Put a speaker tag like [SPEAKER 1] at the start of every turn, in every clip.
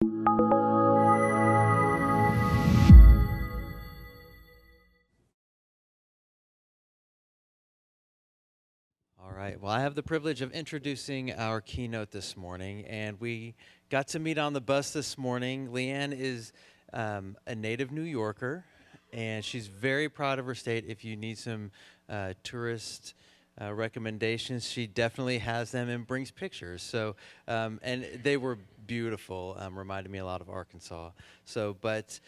[SPEAKER 1] All right, well, I have the privilege of introducing our keynote this morning, and we got to meet on the bus this morning. Leanne is a native New Yorker, and she's very proud of her state. If you need some tourist recommendations, she definitely has them and brings pictures. So, and they were beautiful, reminded me a lot of Arkansas. So, but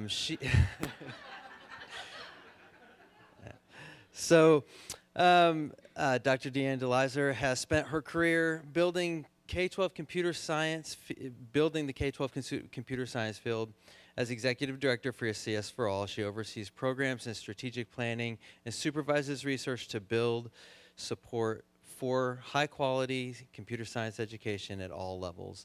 [SPEAKER 1] she... So, Dr. Delyser has spent her career building K-12 computer science, building the K-12 computer science field. As executive director for CS for All, she oversees programs and strategic planning and supervises research to build support for high-quality computer science education at all levels.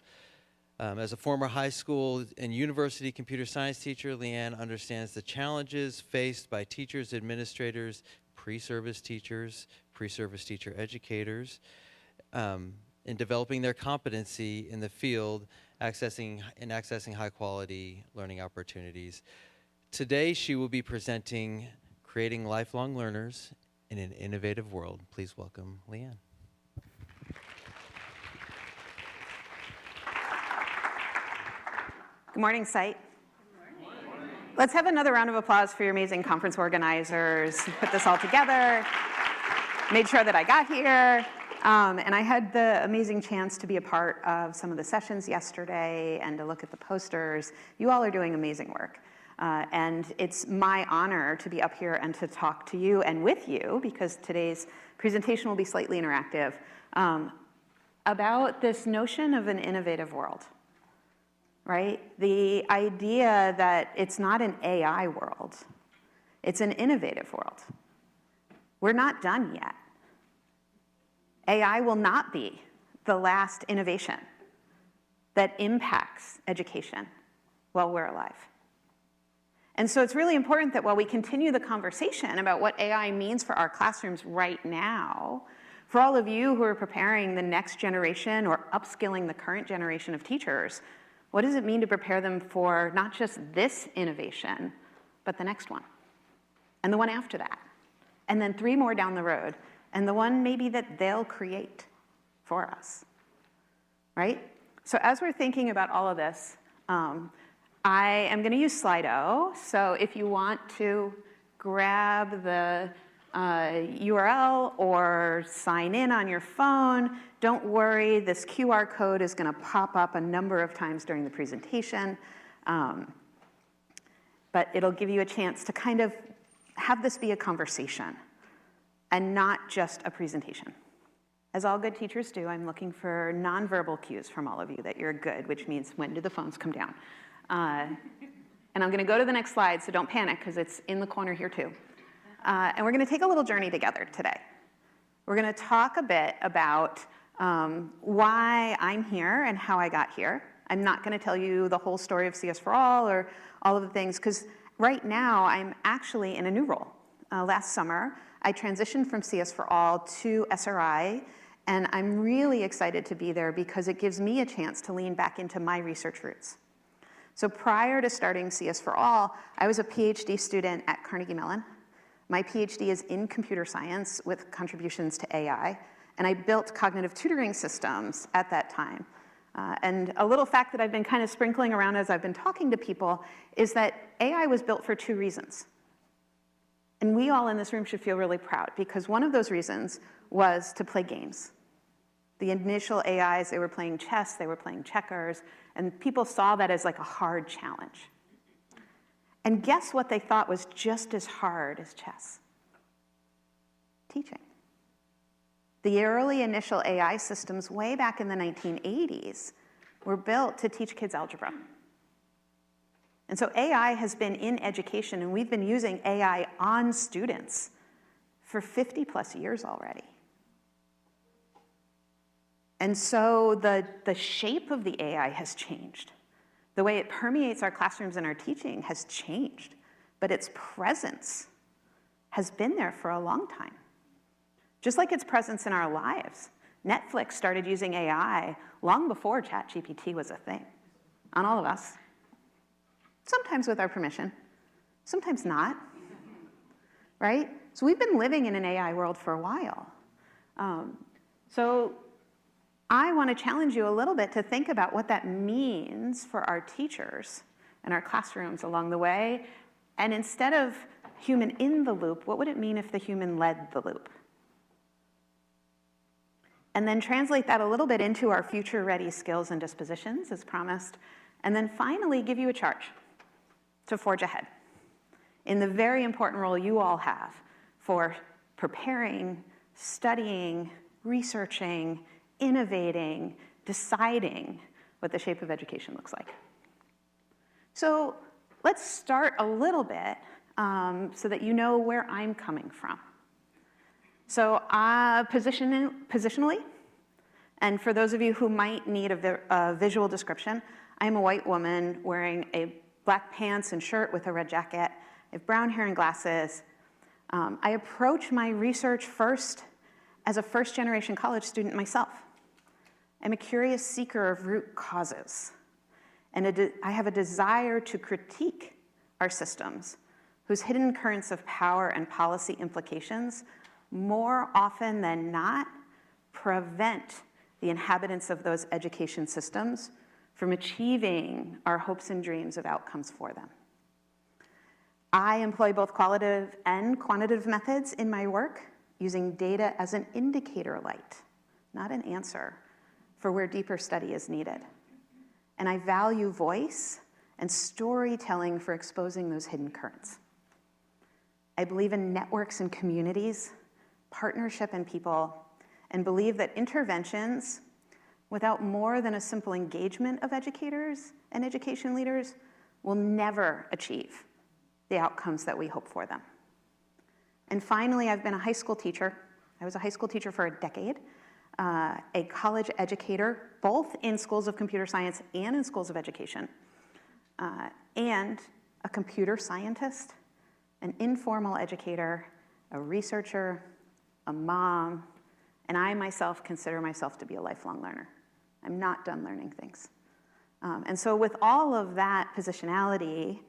[SPEAKER 1] As a former high school and university computer science teacher, Leanne understands the challenges faced by teachers, administrators, pre-service teachers, pre-service teacher educators, in developing their competency in the field, accessing high-quality learning opportunities. Today, she will be presenting Creating Lifelong Learners in an Innovative World. Please welcome Leanne.
[SPEAKER 2] Good morning, site. Let's have another round of applause for your amazing conference organizers who put this all together, made sure that I got here, and I had the amazing chance to be a part of some of the sessions yesterday and to look at the posters. You all are doing amazing work, and it's my honor to be up here and to talk to you and with you, because today's presentation will be slightly interactive, about this notion of an innovative world. Right? The idea that it's not an AI world, it's an innovative world. We're not done yet. AI will not be the last innovation that impacts education while we're alive. And so it's really important that while we continue the conversation about what AI means for our classrooms right now, for all of you who are preparing the next generation or upskilling the current generation of teachers, what does it mean to prepare them for not just this innovation, but the next one, and the one after that, and then 3 more down the road, and the one maybe that they'll create for us, right? So as we're thinking about all of this, I am going to use Slido. So if you want to grab the URL or sign in on your phone, don't worry, this QR code is going to pop up a number of times during the presentation, but it'll give you a chance to kind of have this be a conversation and not just a presentation. As all good teachers do, I'm looking for nonverbal cues from all of you that you're good, which means when do the phones come down? And I'm going to go to the next slide, so don't panic, because it's in the corner here too. And we're going to take a little journey together today. We're going to talk a bit about why I'm here and how I got here. I'm not going to tell you the whole story of CS for All or all of the things, because right now I'm actually in a new role. Last summer, I transitioned from CS for All to SRI, and I'm really excited to be there because it gives me a chance to lean back into my research roots. So prior to starting CS for All, I was a PhD student at Carnegie Mellon. My PhD is in computer science with contributions to AI, and I built cognitive tutoring systems at that time. And a little fact that I've been kind of sprinkling around as I've been talking to people is that AI was built for 2 reasons. And we all in this room should feel really proud, because one of those reasons was to play games. The initial AIs, they were playing chess, they were playing checkers, and people saw that as like a hard challenge. And guess what they thought was just as hard as chess? Teaching. The early initial AI systems way back in the 1980s were built to teach kids algebra. And so AI has been in education, and we've been using AI on students for 50 plus years already. And so the shape of the AI has changed. The way it permeates our classrooms and our teaching has changed, but its presence has been there for a long time. Just like its presence in our lives. Netflix started using AI long before ChatGPT was a thing. on all of us, sometimes with our permission, sometimes not, right? So we've been living in an AI world for a while. So I want to challenge you a little bit to think about what that means for our teachers and our classrooms along the way. And instead of human in the loop, what would it mean if the human led the loop? And then translate that a little bit into our future-ready skills and dispositions as promised. And then finally give you a charge to forge ahead in the very important role you all have for preparing, studying, researching, innovating, deciding what the shape of education looks like. So let's start a little bit so that you know where I'm coming from. So positionally, and for those of you who might need a visual description, I'm a white woman wearing a black pants and shirt with a red jacket. I have brown hair and glasses. I approach my research first as a first-generation college student myself. I'm a curious seeker of root causes. And I have a desire to critique our systems whose hidden currents of power and policy implications more often than not prevent the inhabitants of those education systems from achieving our hopes and dreams of outcomes for them. I employ both qualitative and quantitative methods in my work, using data as an indicator light, not an answer, for where deeper study is needed. And I value voice and storytelling for exposing those hidden currents. I believe in networks and communities, partnership and people, and believe that interventions without more than a simple engagement of educators and education leaders will never achieve the outcomes that we hope for them. And finally, I've been a high school teacher. I was a high school teacher for a decade, a college educator, both in schools of computer science and in schools of education, and a computer scientist, an informal educator, a researcher, a mom, and I myself consider myself to be a lifelong learner. I'm not done learning things. And so with all of that positionality,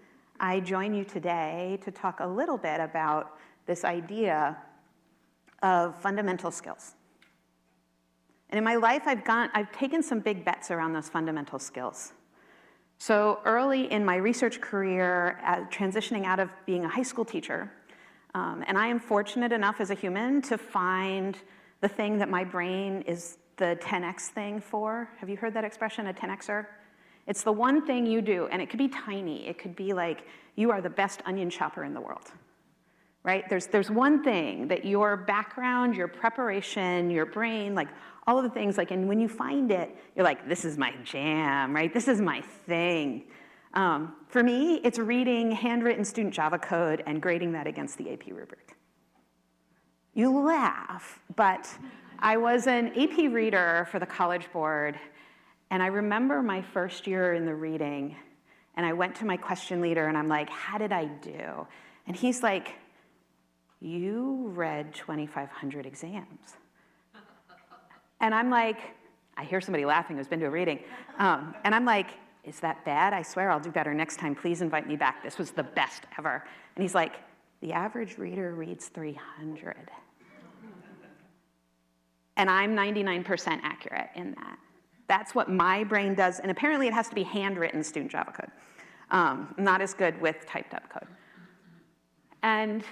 [SPEAKER 2] I join you today to talk a little bit about this idea of fundamental skills. And in my life, I've taken some big bets around those fundamental skills. So early in my research career, transitioning out of being a high school teacher, and I am fortunate enough as a human to find the thing that my brain is the 10x thing for. Have you heard that expression, a 10xer? It's the one thing you do, and it could be tiny. It could be like, you are the best onion chopper in the world, right? There's one thing that your background, your preparation, your brain, like all of the things, like, and when you find it, you're like, this is my jam, right? This is my thing. For me, it's reading handwritten student Java code and grading that against the AP rubric. You laugh, but I was an AP reader for the College Board, and I remember my first year in the reading, and I went to my question leader, and I'm like, how did I do? And he's like, you read 2,500 exams. And I'm like, I hear somebody laughing who's been to a reading. And I'm like, is that bad? I swear I'll do better next time. Please invite me back. This was the best ever. And he's like, the average reader reads 300. And I'm 99% accurate in that. That's what my brain does. And apparently it has to be handwritten student Java code. Not as good with typed up code. And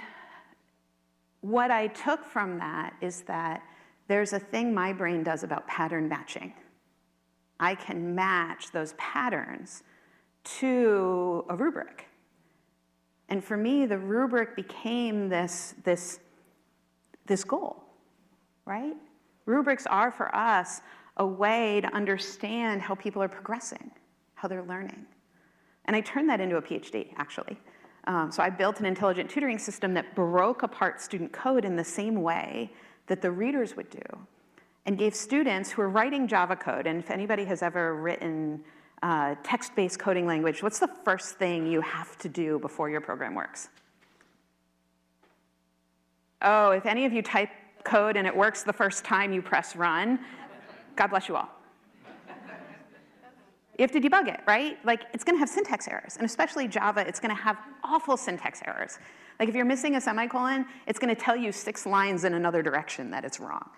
[SPEAKER 2] what I took from that is that there's a thing my brain does about pattern matching. I can match those patterns to a rubric. And for me, the rubric became this goal, right? Rubrics are for us a way to understand how people are progressing, how they're learning. And I turned that into a PhD, actually. So I built an intelligent tutoring system that broke apart student code in the same way that the readers would do, and gave students who are writing Java code, and if anybody has ever written text-based coding language, what's the first thing you have to do before your program works? Oh, if any of you type code and it works the first time you press run, God bless you all. You have to debug it, right? Like, it's gonna have syntax errors, and especially Java, it's gonna have awful syntax errors. Like, if you're missing a semicolon, it's gonna tell you 6 lines in another direction that it's wrong.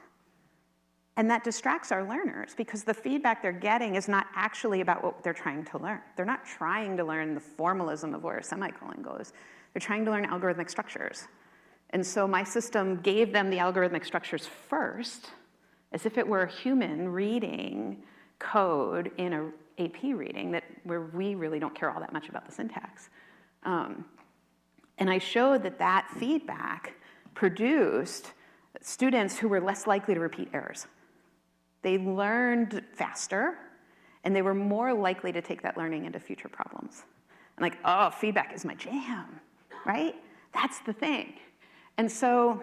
[SPEAKER 2] And that distracts our learners because the feedback they're getting is not actually about what they're trying to learn. They're not trying to learn the formalism of where a semicolon goes. They're trying to learn algorithmic structures. And so my system gave them the algorithmic structures first, as if it were a human reading code in an AP reading where we really don't care all that much about the syntax. And I showed that feedback produced students who were less likely to repeat errors. They learned faster, and they were more likely to take that learning into future problems. And like, oh, feedback is my jam, right? That's the thing. And so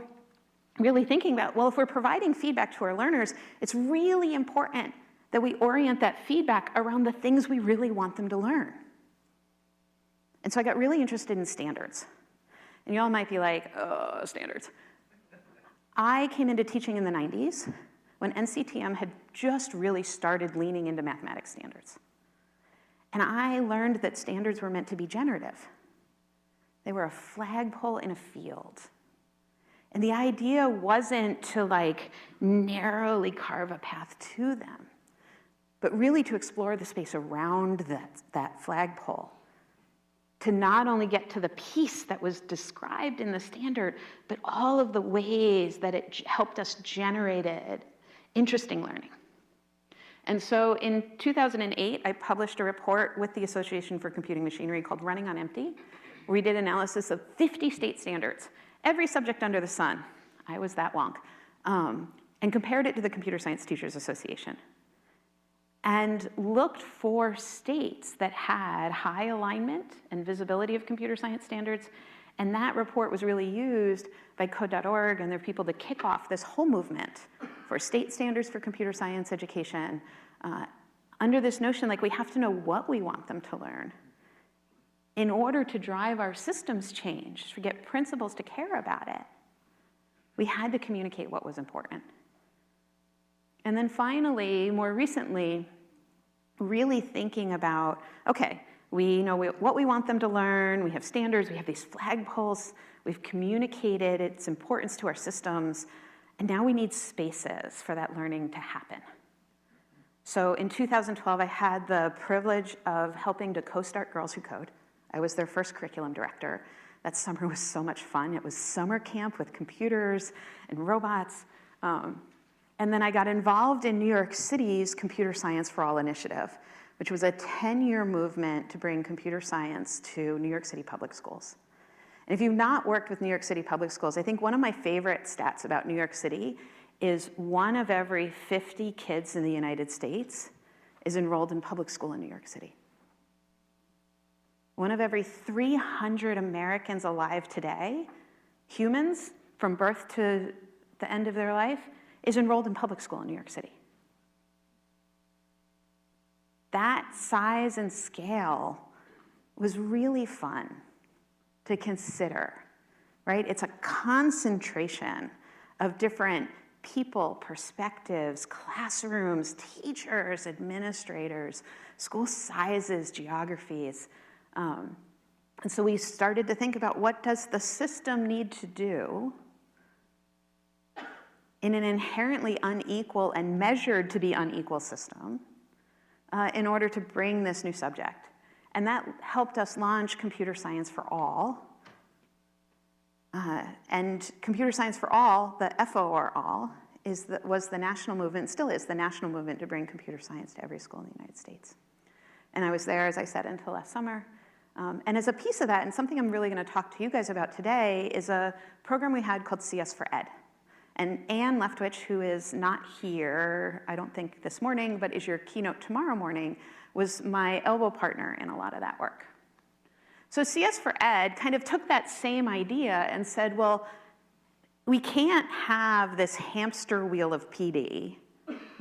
[SPEAKER 2] really thinking about, well, if we're providing feedback to our learners, it's really important that we orient that feedback around the things we really want them to learn. And so I got really interested in standards. And y'all might be like, oh, standards. I came into teaching in the 90s when NCTM had just really started leaning into mathematics standards. And I learned that standards were meant to be generative. They were a flagpole in a field. And the idea wasn't to like narrowly carve a path to them, but really to explore the space around that flagpole, to not only get to the piece that was described in the standard, but all of the ways that it helped us generate interesting learning. And so in 2008, I published a report with the Association for Computing Machinery called Running on Empty, where we did analysis of 50 state standards, every subject under the sun. I was that wonk. And compared it to the Computer Science Teachers Association. And looked for states that had high alignment and visibility of computer science standards. And that report was really used by Code.org and their people to kick off this whole movement for state standards for computer science education under this notion, like, we have to know what we want them to learn in order to drive our systems change, to get principals to care about it. We had to communicate what was important. And then finally, more recently, really thinking about, okay, we know what we want them to learn, we have standards, we have these flagpoles, we've communicated its importance to our systems, and now we need spaces for that learning to happen. So in 2012, I had the privilege of helping to co-start Girls Who Code. I was their first curriculum director. That summer was so much fun. It was summer camp with computers and robots. And then I got involved in New York City's Computer Science for All initiative, which was a 10-year movement to bring computer science to New York City public schools. And if you've not worked with New York City public schools, I think one of my favorite stats about New York City is 1 of every 50 kids in the United States is enrolled in public school in New York City. 1 of every 300 Americans alive today, humans from birth to the end of their life, is enrolled in public school in New York City. That size and scale was really fun to consider, right? It's a concentration of different people, perspectives, classrooms, teachers, administrators, school sizes, geographies. And so we started to think about, what does the system need to do in an inherently unequal and measured to be unequal system in order to bring this new subject. And that helped us launch Computer Science for All. And Computer Science for All, the FOR was the national movement, still is the national movement to bring computer science to every school in the United States. And I was there, as I said, until last summer. And as a piece of that, and something I'm really going to talk to you guys about today, is a program we had called CS for Ed. And Anne Leftwich, who is not here, I don't think this morning, but is your keynote tomorrow morning, was my elbow partner in a lot of that work. So CS for Ed kind of took that same idea and said, well, we can't have this hamster wheel of PD,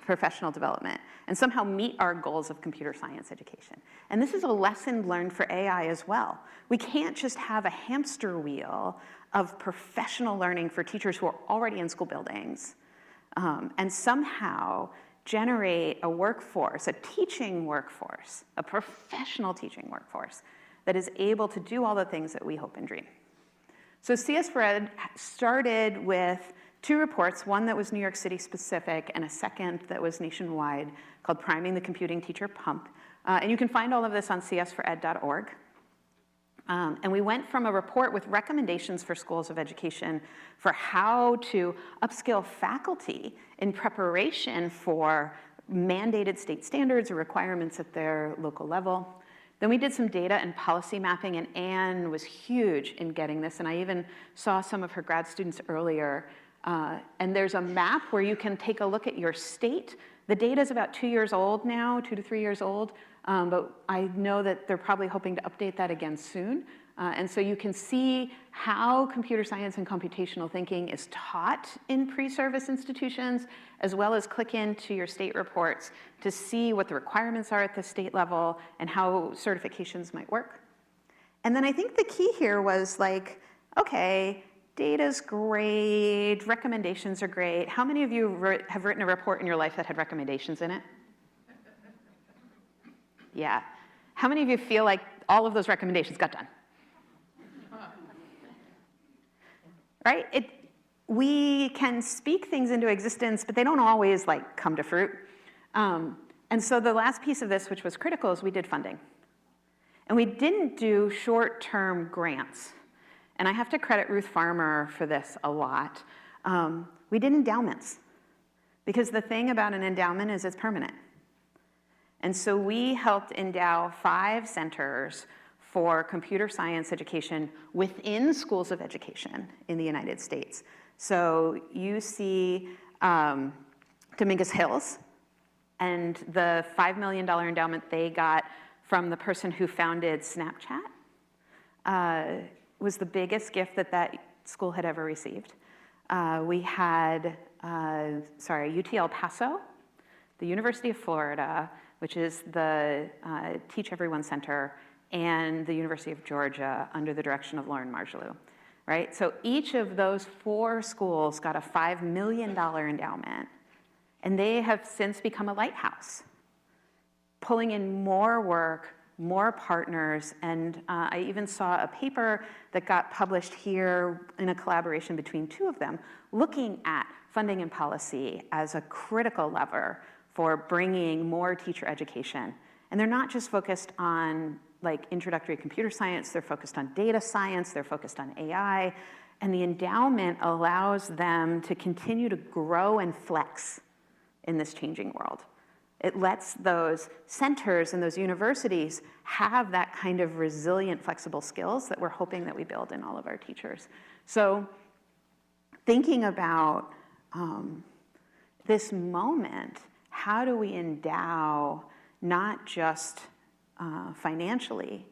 [SPEAKER 2] professional development, and somehow meet our goals of computer science education. And this is a lesson learned for AI as well. We can't just have a hamster wheel of professional learning for teachers who are already in school buildings and somehow generate a workforce, a teaching workforce, a professional teaching workforce that is able to do all the things that we hope and dream. So CS for Ed started with 2 reports, one that was New York City specific and a second that was nationwide called Priming the Computing Teacher Pump. And you can find all of this on csfored.org. And we went from a report with recommendations for schools of education for how to upskill faculty in preparation for mandated state standards or requirements at their local level. Then we did some data and policy mapping, and Anne was huge in getting this, and I even saw some of her grad students earlier. And there's a map where you can take a look at your state. The data is about 2 years old now, 2 to 3 years old, but I know that they're probably hoping to update that again soon. And so you can see how computer science and computational thinking is taught in pre-service institutions, as well as click into your state reports to see what the requirements are at the state level and how certifications might work. And then I think the key here was like, okay, data's great, recommendations are great. How many of you have written a report in your life that had recommendations in it? Yeah. How many of you feel like all of those recommendations got done? Right? We can speak things into existence, but they don't always like come to fruit. And so the last piece of this, which was critical, is we did funding. And we didn't do short-term grants. And I have to credit Ruth Farmer for this a lot. We did endowments, because the thing about an endowment is it's permanent. And so we helped endow 5 centers for computer science education within schools of education in the United States. So you see Dominguez Hills, and the $5 million endowment they got from the person who founded Snapchat was the biggest gift that that school had ever received. We had, UT El Paso, the University of Florida, which is the Teach Everyone Center, and the University of Georgia under the direction of Lauren Marjalou, right? So each of those 4 schools got a $5 million endowment, and they have since become a lighthouse, pulling in more work, more partners, and I even saw a paper that got published here in a collaboration between 2 of them, looking at funding and policy as a critical lever for bringing more teacher education. And they're not just focused on like introductory computer science, they're focused on data science, they're focused on AI, and the endowment allows them to continue to grow and flex in this changing world. It lets those centers and those universities have that kind of resilient, flexible skills that we're hoping that we build in all of our teachers. So thinking about this moment, how do we endow not just financially,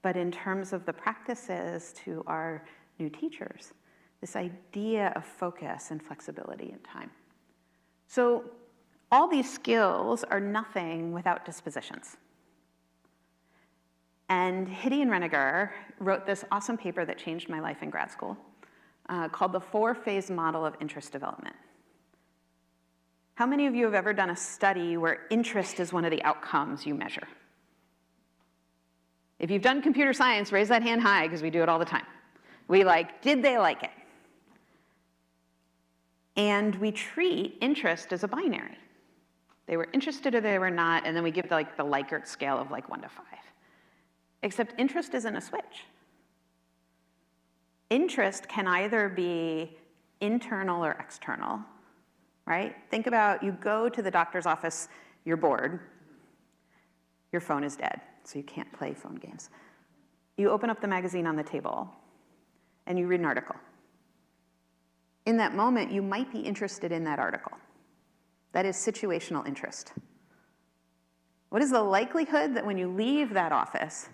[SPEAKER 2] but in terms of the practices to our new teachers, this idea of focus and flexibility in time. So all these skills are nothing without dispositions. And Hiddy and Reniger wrote this awesome paper that changed my life in grad school called the 4-phase model of interest development. How many of you have ever done a study where interest is one of the outcomes you measure? If you've done computer science, raise that hand high, because we do it all the time. We did they like it? And we treat interest as a binary. They were interested or they were not, and then we give the Likert scale of 1 to 5. Except interest isn't a switch. Interest can either be internal or external, right? Think about, you go to the doctor's office, you're bored, your phone is dead, so you can't play phone games. You open up the magazine on the table, and you read an article. In that moment, you might be interested in that article. That is situational interest. What is the likelihood that when you leave that office,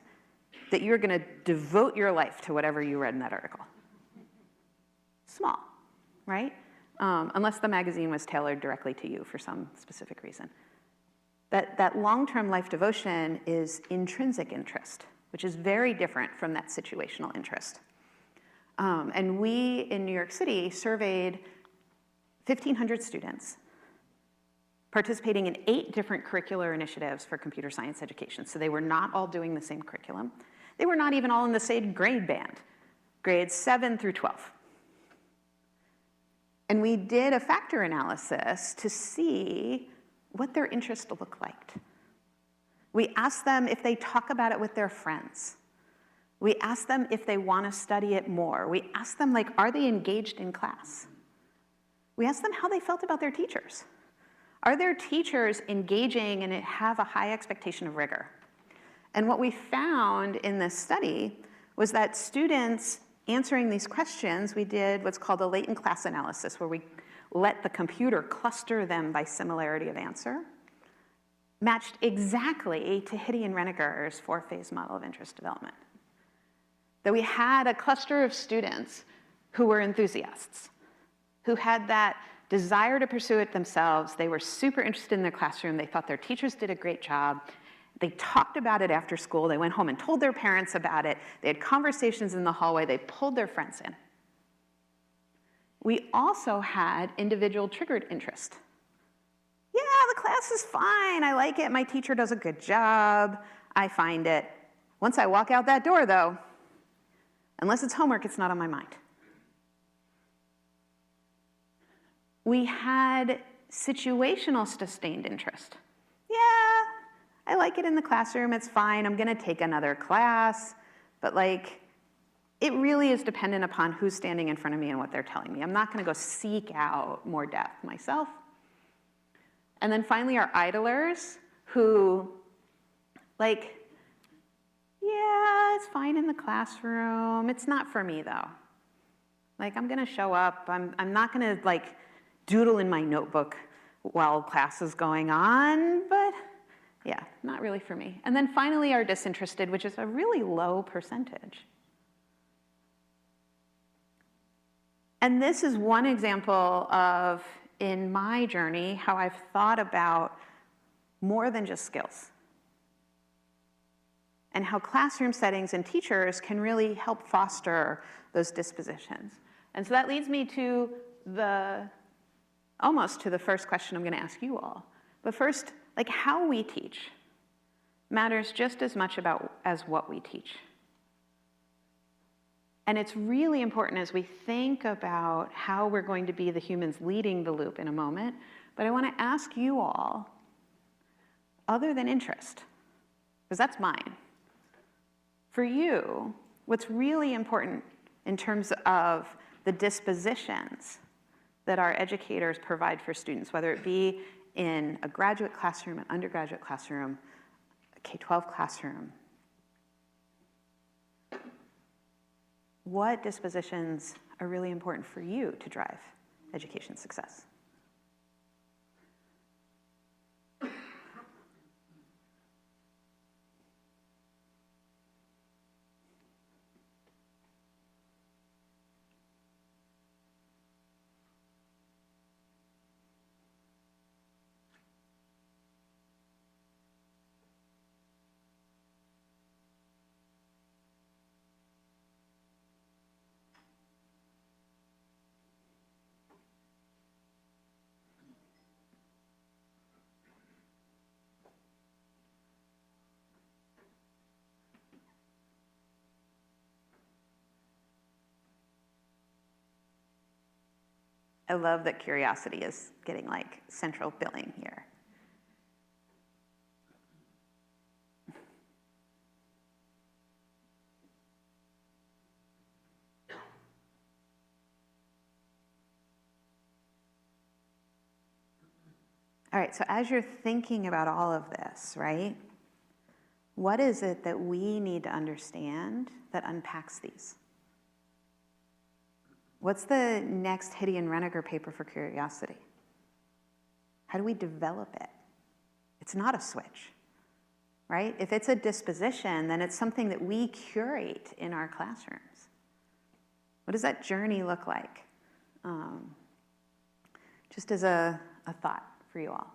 [SPEAKER 2] that you're going to devote your life to whatever you read in that article? Small, right? Unless the magazine was tailored directly to you for some specific reason. That long-term life devotion is intrinsic interest, which is very different from that situational interest. And we, in New York City, surveyed 1,500 students participating in 8 different curricular initiatives for computer science education. So they were not all doing the same curriculum. They were not even all in the same grade band, grades 7 through 12. And we did a factor analysis to see what their interest looked like. We asked them if they talk about it with their friends. We asked them if they want to study it more. We asked them, like, are they engaged in class? We asked them how they felt about their teachers. Are their teachers engaging and have a high expectation of rigor? And what we found in this study was that students answering these questions, we did what's called a latent class analysis, where we let the computer cluster them by similarity of answer, matched exactly to Hitty and Reniger's 4-phase model of interest development. That we had a cluster of students who were enthusiasts, who had that desire to pursue it themselves. They were super interested in their classroom. They thought their teachers did a great job. They talked about it after school. They went home and told their parents about it. They had conversations in the hallway. They pulled their friends in. We also had individual triggered interest. Yeah, the class is fine. I like it. My teacher does a good job. I find it. Once I walk out that door, though, unless it's homework, it's not on my mind. We had situational sustained interest. Yeah, I like it in the classroom. It's fine. I'm going to take another class. But, like, it really is dependent upon who's standing in front of me and what they're telling me. I'm not going to go seek out more depth myself. And then finally, our idlers who, like, yeah, it's fine in the classroom. It's not for me, though. Like, I'm going to show up. I'm not going to, like, doodle in my notebook while class is going on, but yeah, not really for me. And then finally, our disinterested, which is a really low percentage. And this is one example of, in my journey, how I've thought about more than just skills, and how classroom settings and teachers can really help foster those dispositions. And so that leads me to almost to the first question I'm going to ask you all. But first, like, how we teach matters just as much as what we teach. And it's really important as we think about how we're going to be the humans leading the loop in a moment. But I want to ask you all, other than interest, because that's mine, for you, what's really important in terms of the dispositions that our educators provide for students, whether it be in a graduate classroom, an undergraduate classroom, a K-12 classroom. What dispositions are really important for you to drive education success? I love that curiosity is getting, like, central billing here. All right, so as you're thinking about all of this, right, what is it that we need to understand that unpacks these? What's the next Hitty and Reniger paper for curiosity? How do we develop it? It's not a switch, right? If it's a disposition, then it's something that we curate in our classrooms. What does that journey look like? Just as a thought for you all.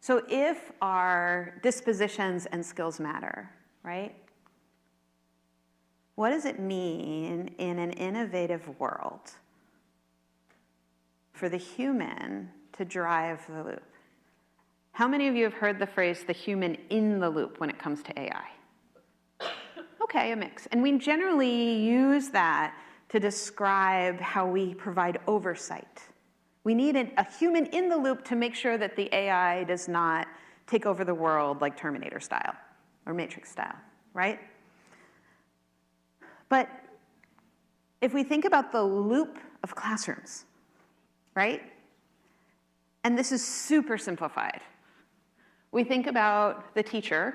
[SPEAKER 2] So if our dispositions and skills matter, right? What does it mean in an innovative world for the human to drive the loop. How many of you have heard the phrase the human in the loop when it comes to AI? Okay, a mix. And we generally use that to describe how we provide oversight. We need a human in the loop to make sure that the AI does not take over the world like Terminator style or Matrix style, right? But if we think about the loop of classrooms, right? And this is super simplified. We think about the teacher,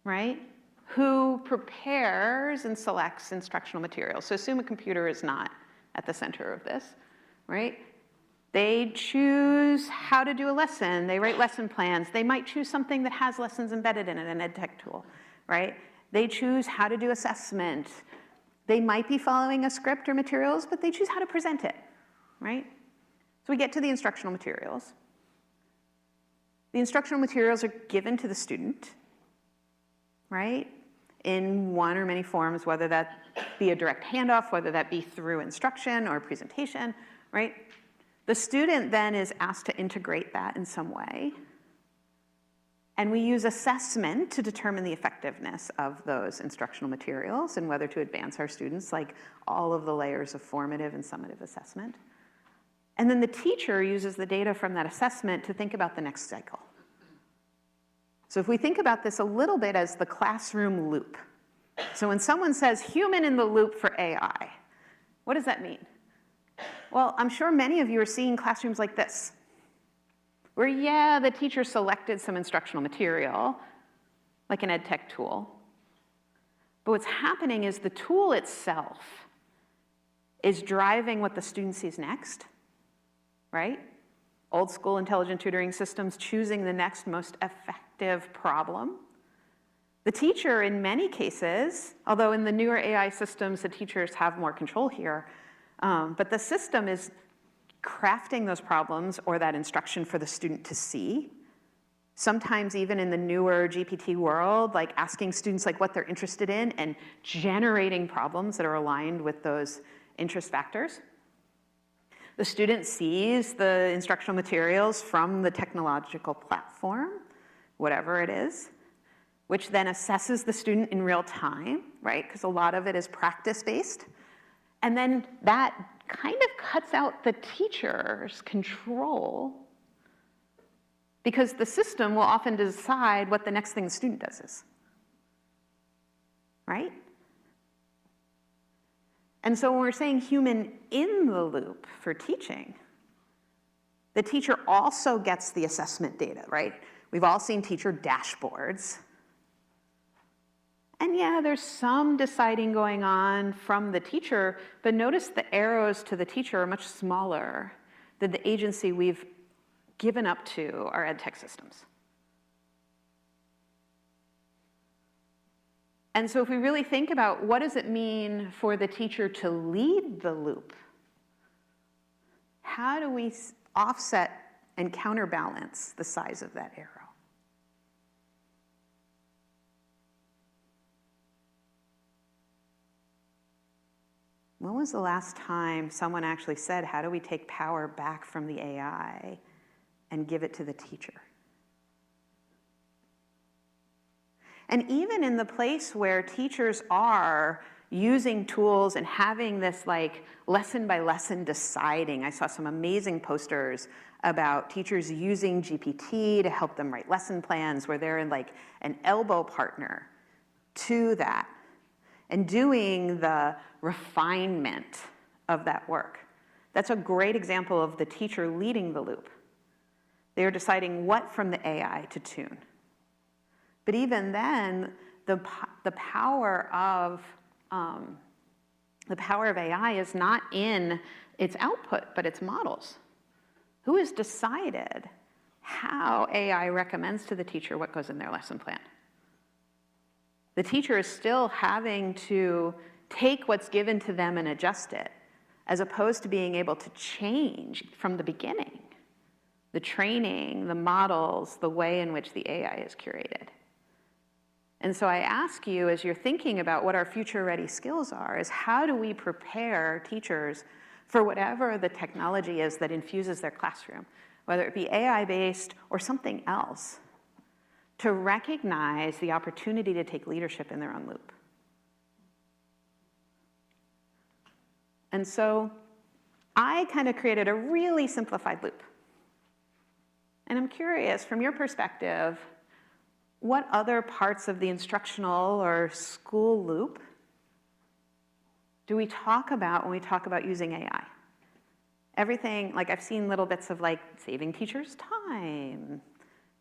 [SPEAKER 2] right? Who prepares and selects instructional materials. So assume a computer is not at the center of this, right? They choose how to do a lesson. They write lesson plans. They might choose something that has lessons embedded in it, an ed tech tool, right? They choose how to do assessment. They might be following a script or materials, but they choose how to present it, right? So we get to the instructional materials. The instructional materials are given to the student, right? In one or many forms, whether that be a direct handoff, whether that be through instruction or presentation, right? The student then is asked to integrate that in some way. And we use assessment to determine the effectiveness of those instructional materials and whether to advance our students, like all of the layers of formative and summative assessment. And then the teacher uses the data from that assessment to think about the next cycle. So if we think about this a little bit as the classroom loop. So when someone says human in the loop for AI, what does that mean? Well, I'm sure many of you are seeing classrooms like this, where, yeah, the teacher selected some instructional material, like an ed tech tool. But what's happening is the tool itself is driving what the student sees next, right? Old school intelligent tutoring systems choosing the next most effective problem. The teacher, in many cases, although in the newer AI systems, the teachers have more control here, but the system is crafting those problems or that instruction for the student to see. Sometimes even in the newer GPT world, like asking students like what they're interested in and generating problems that are aligned with those interest factors. The student sees the instructional materials from the technological platform, whatever it is, which then assesses the student in real time, right? Because a lot of it is practice-based. And then that kind of cuts out the teacher's control because the system will often decide what the next thing the student does is, right? And so when we're saying human in the loop for teaching, the teacher also gets the assessment data, right? We've all seen teacher dashboards. And yeah, there's some deciding going on from the teacher, but notice the arrows to the teacher are much smaller than the agency we've given up to our ed tech systems. And so if we really think about what does it mean for the teacher to lead the loop, how do we offset and counterbalance the size of that arrow? When was the last time someone actually said, how do we take power back from the AI and give it to the teacher? And even in the place where teachers are using tools and having this like lesson by lesson deciding, I saw some amazing posters about teachers using GPT to help them write lesson plans where they're in like an elbow partner to that and doing the refinement of that work. That's a great example of the teacher leading the loop. They're deciding what from the AI to tune. But even then, the power of AI is not in its output, but its models. Who has decided how AI recommends to the teacher what goes in their lesson plan? The teacher is still having to take what's given to them and adjust it, as opposed to being able to change from the beginning the training, the models, the way in which the AI is curated. And so I ask you, as you're thinking about what our future-ready skills are, is how do we prepare teachers for whatever the technology is that infuses their classroom, whether it be AI-based or something else, to recognize the opportunity to take leadership in their own loop. And so I kind of created a really simplified loop. And I'm curious, from your perspective, what other parts of the instructional or school loop do we talk about when we talk about using AI? Everything, like I've seen little bits of like saving teachers time,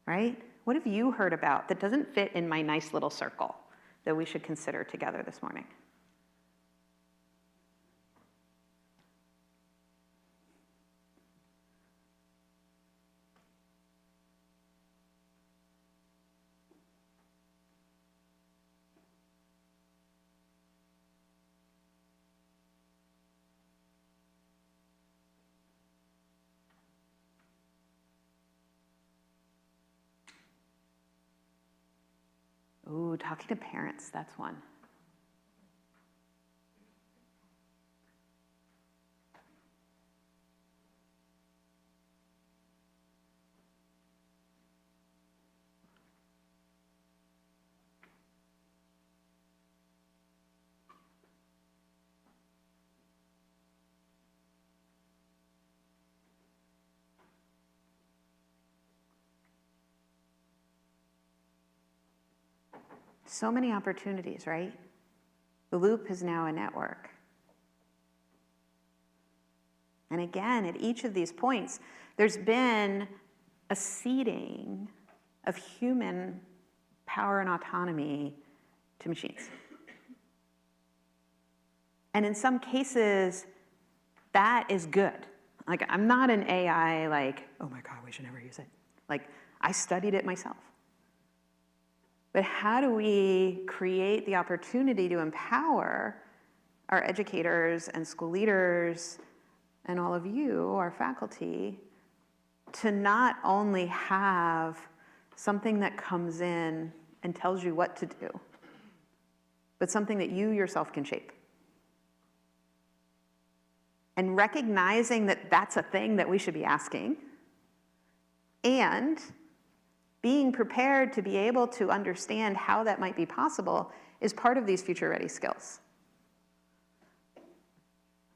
[SPEAKER 2] right? What have you heard about that doesn't fit in my nice little circle that we should consider together this morning? Ooh, talking to parents, that's one. So many opportunities, right? The loop is now a network. And again, at each of these points, there's been a seeding of human power and autonomy to machines. And in some cases, that is good. Like, I'm not an AI, like, oh my God, we should never use it. Like, I studied it myself. But how do we create the opportunity to empower our educators and school leaders and all of you, our faculty, to not only have something that comes in and tells you what to do, but something that you yourself can shape? And recognizing that that's a thing that we should be asking, and being prepared to be able to understand how that might be possible is part of these future-ready skills.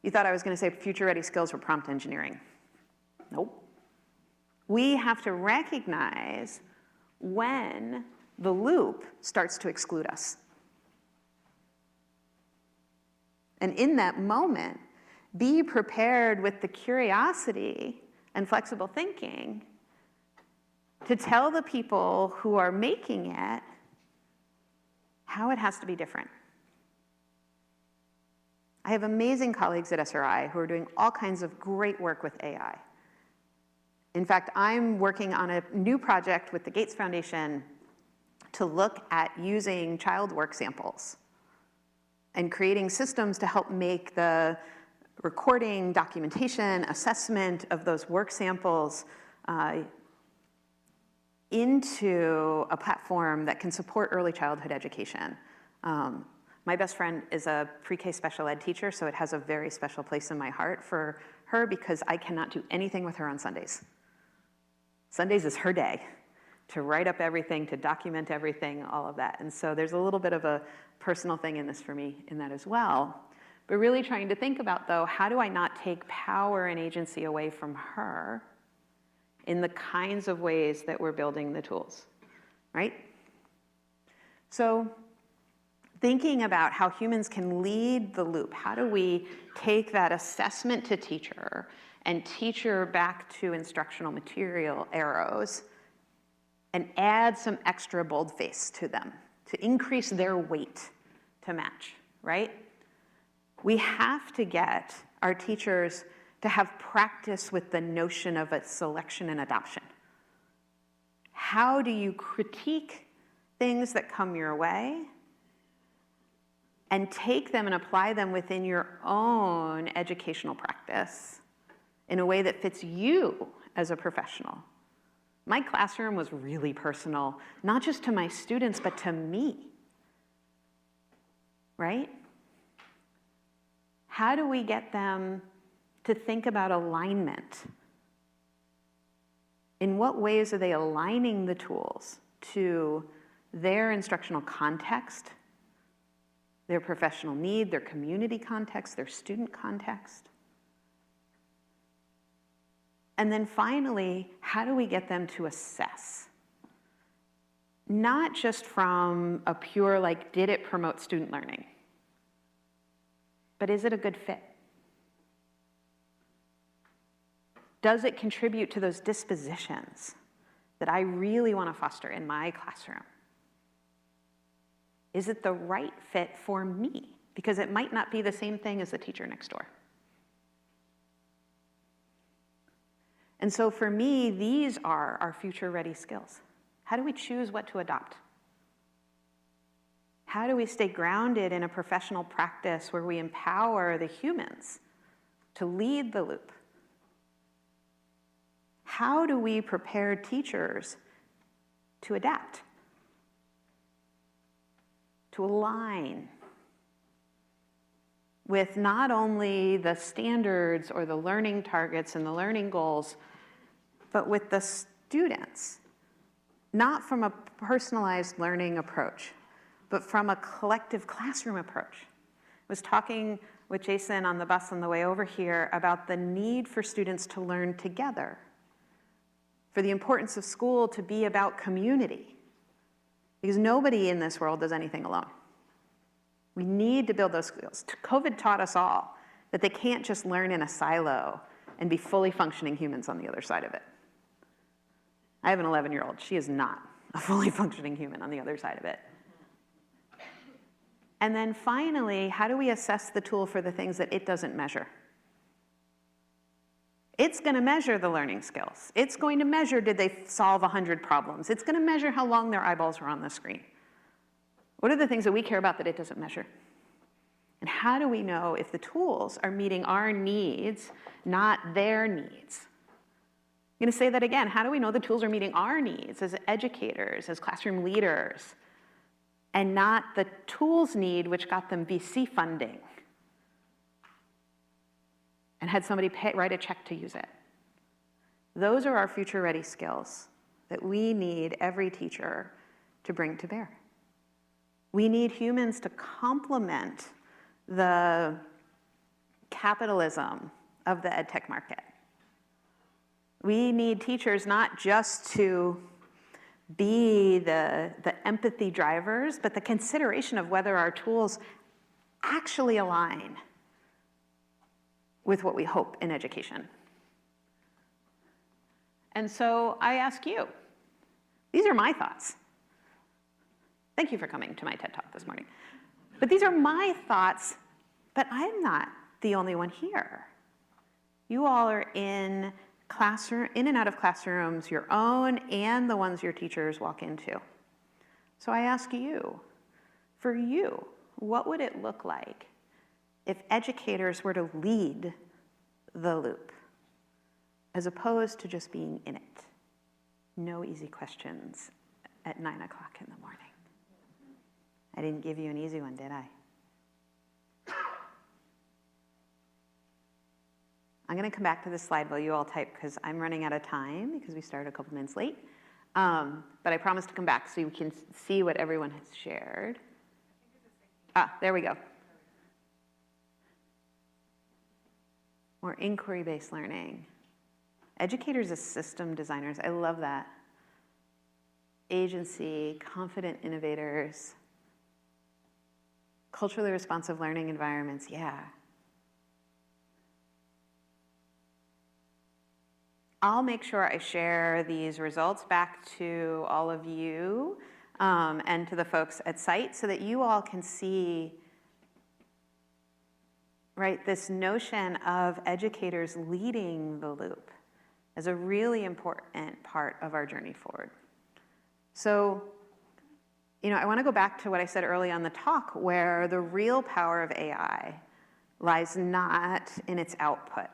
[SPEAKER 2] You thought I was going to say future-ready skills were prompt engineering. Nope. We have to recognize when the loop starts to exclude us. And in that moment, be prepared with the curiosity and flexible thinking to tell the people who are making it how it has to be different. I have amazing colleagues at SRI who are doing all kinds of great work with AI. In fact, I'm working on a new project with the Gates Foundation to look at using child work samples and creating systems to help make the recording, documentation, assessment of those work samples into a platform that can support early childhood education. My best friend is a pre-K special ed teacher, so it has a very special place in my heart for her because I cannot do anything with her on Sundays. Sundays is her day to write up everything, to document everything, all of that. And so there's a little bit of a personal thing in this for me in that as well. But really trying to think about, though, how do I not take power and agency away from her in the kinds of ways that we're building the tools, right? So thinking about how humans can lead the loop, how do we take that assessment to teacher and teacher back to instructional material arrows and add some extra boldface to them to increase their weight to match, right? We have to get our teachers to have practice with the notion of a selection and adoption. How do you critique things that come your way and take them and apply them within your own educational practice in a way that fits you as a professional? My classroom was really personal, not just to my students, but to me, right? How do we get them to think about alignment. In what ways are they aligning the tools to their instructional context, their professional need, their community context, their student context? And then finally, how do we get them to assess? Not just from a pure, like, did it promote student learning? But is it a good fit? Does it contribute to those dispositions that I really want to foster in my classroom? Is it the right fit for me? Because it might not be the same thing as the teacher next door. And so for me, these are our future-ready skills. How do we choose what to adopt? How do we stay grounded in a professional practice where we empower the humans to lead the loop? How do we prepare teachers to adapt, to align with not only the standards or the learning targets and the learning goals, but with the students, not from a personalized learning approach, but from a collective classroom approach? I was talking with Jason on the bus on the way over here about the need for students to learn together, for the importance of school to be about community, because nobody in this world does anything alone. We need to build those skills. COVID taught us all that they can't just learn in a silo and be fully functioning humans on the other side of it. I have an 11-year-old. She is not a fully functioning human on the other side of it. And then finally, how do we assess the tool for the things that it doesn't measure? It's going to measure the learning skills. It's going to measure, did they solve 100 problems? It's going to measure how long their eyeballs were on the screen. What are the things that we care about that it doesn't measure? And how do we know if the tools are meeting our needs, not their needs? I'm going to say that again. How do we know the tools are meeting our needs as educators, as classroom leaders, and not the tools need which got them VC funding and had somebody write a check to use it? Those are our future-ready skills that we need every teacher to bring to bear. We need humans to complement the capitalism of the ed tech market. We need teachers not just to be the empathy drivers, but the consideration of whether our tools actually align with what we hope in education. And so I ask you, these are my thoughts. Thank you for coming to my TED Talk this morning. But these are my thoughts, but I'm not the only one here. You all are in and out of classrooms, your own and the ones your teachers walk into. So I ask you, for you, what would it look like if educators were to lead the loop as opposed to just being in it? No easy questions at 9 o'clock in the morning. I didn't give you an easy one, did I? I'm going to come back to this slide while you all type because I'm running out of time because we started a couple minutes late. But I promise to come back so you can see what everyone has shared. There we go. More inquiry-based learning. Educators as system designers. I love that. Agency, confident innovators. Culturally responsive learning environments. Yeah. I'll make sure I share these results back to all of you and to the folks at site so that you all can see, right, this notion of educators leading the loop as a really important part of our journey forward. So, I want to go back to what I said early on the talk, where the real power of AI lies not in its output,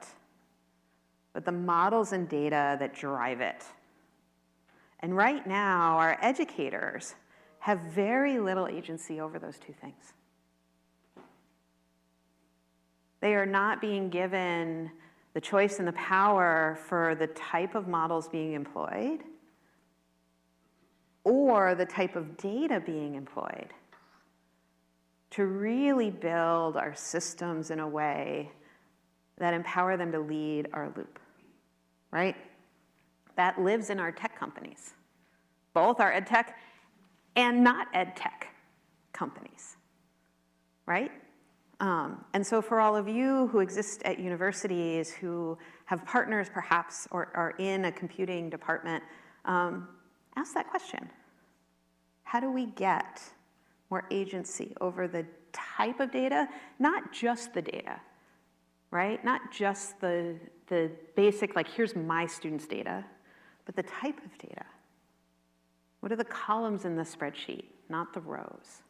[SPEAKER 2] but the models and data that drive it. And right now, our educators have very little agency over those two things. They are not being given the choice and the power for the type of models being employed or the type of data being employed to really build our systems in a way that empower them to lead our loop, right? That lives in our tech companies, both our ed tech and not ed tech companies, right? And so for all of you who exist at universities, who have partners perhaps or are in a computing department, ask that question. How do we get more agency over the type of data, not just the data, right? Not just the basic, like, here's my student's data, but the type of data. What are the columns in the spreadsheet, not the rows?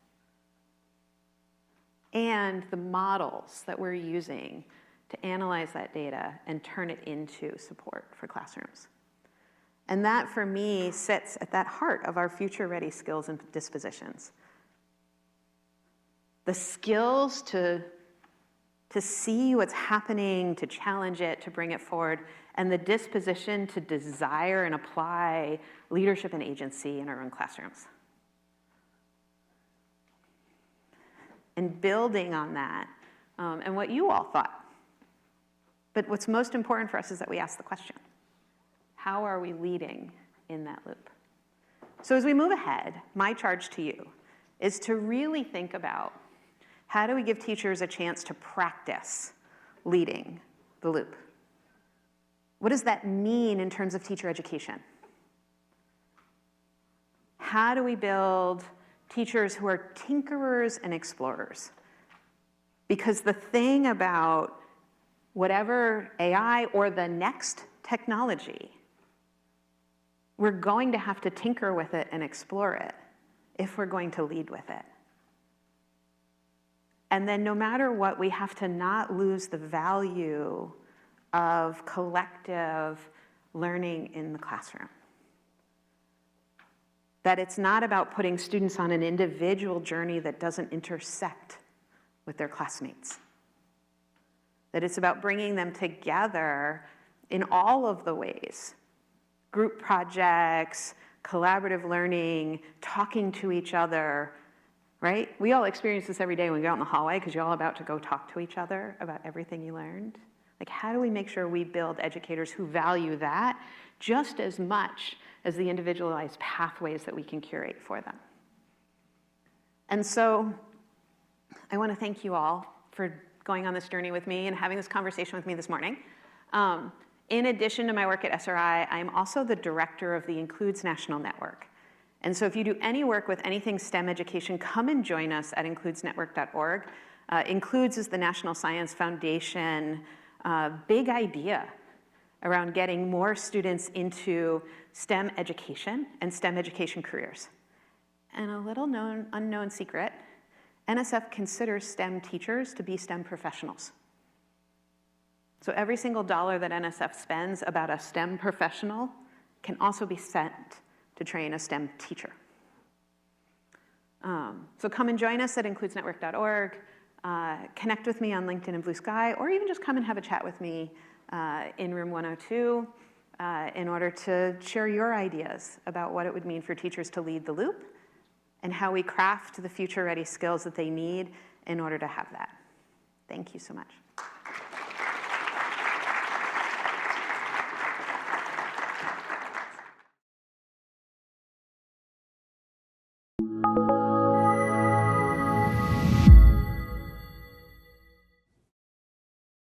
[SPEAKER 2] And the models that we're using to analyze that data and turn it into support for classrooms. And that, for me, sits at that heart of our future-ready skills and dispositions. The skills to see what's happening, to challenge it, to bring it forward, and the disposition to desire and apply leadership and agency in our own classrooms. And building on that, and what you all thought. But what's most important for us is that we ask the question, how are we leading in that loop? So as we move ahead, my charge to you is to really think about, how do we give teachers a chance to practice leading the loop? What does that mean in terms of teacher education? How do we build teachers who are tinkerers and explorers? Because the thing about whatever AI or the next technology, we're going to have to tinker with it and explore it if we're going to lead with it. And then no matter what, we have to not lose the value of collective learning in the classroom. That it's not about putting students on an individual journey that doesn't intersect with their classmates. That it's about bringing them together in all of the ways. Group projects, collaborative learning, talking to each other, right? We all experience this every day when we go out in the hallway because you're all about to go talk to each other about everything you learned. Like, how do we make sure we build educators who value that just as much as the individualized pathways that we can curate for them? And so I want to thank you all for going on this journey with me and having this conversation with me this morning. In addition to my work at SRI, I'm also the director of the Includes National Network. And so if you do any work with anything STEM education, come and join us at includesnetwork.org. Includes is the National Science Foundation big idea around getting more students into STEM education and STEM education careers. And a little unknown secret, NSF considers STEM teachers to be STEM professionals. So every single dollar that NSF spends about a STEM professional can also be spent to train a STEM teacher. So come and join us at includesnetwork.org. Connect with me on LinkedIn and Blue Sky, or even just come and have a chat with me in room 102 in order to share your ideas about what it would mean for teachers to lead the loop and how we craft the future-ready skills that they need in order to have that. Thank you so much.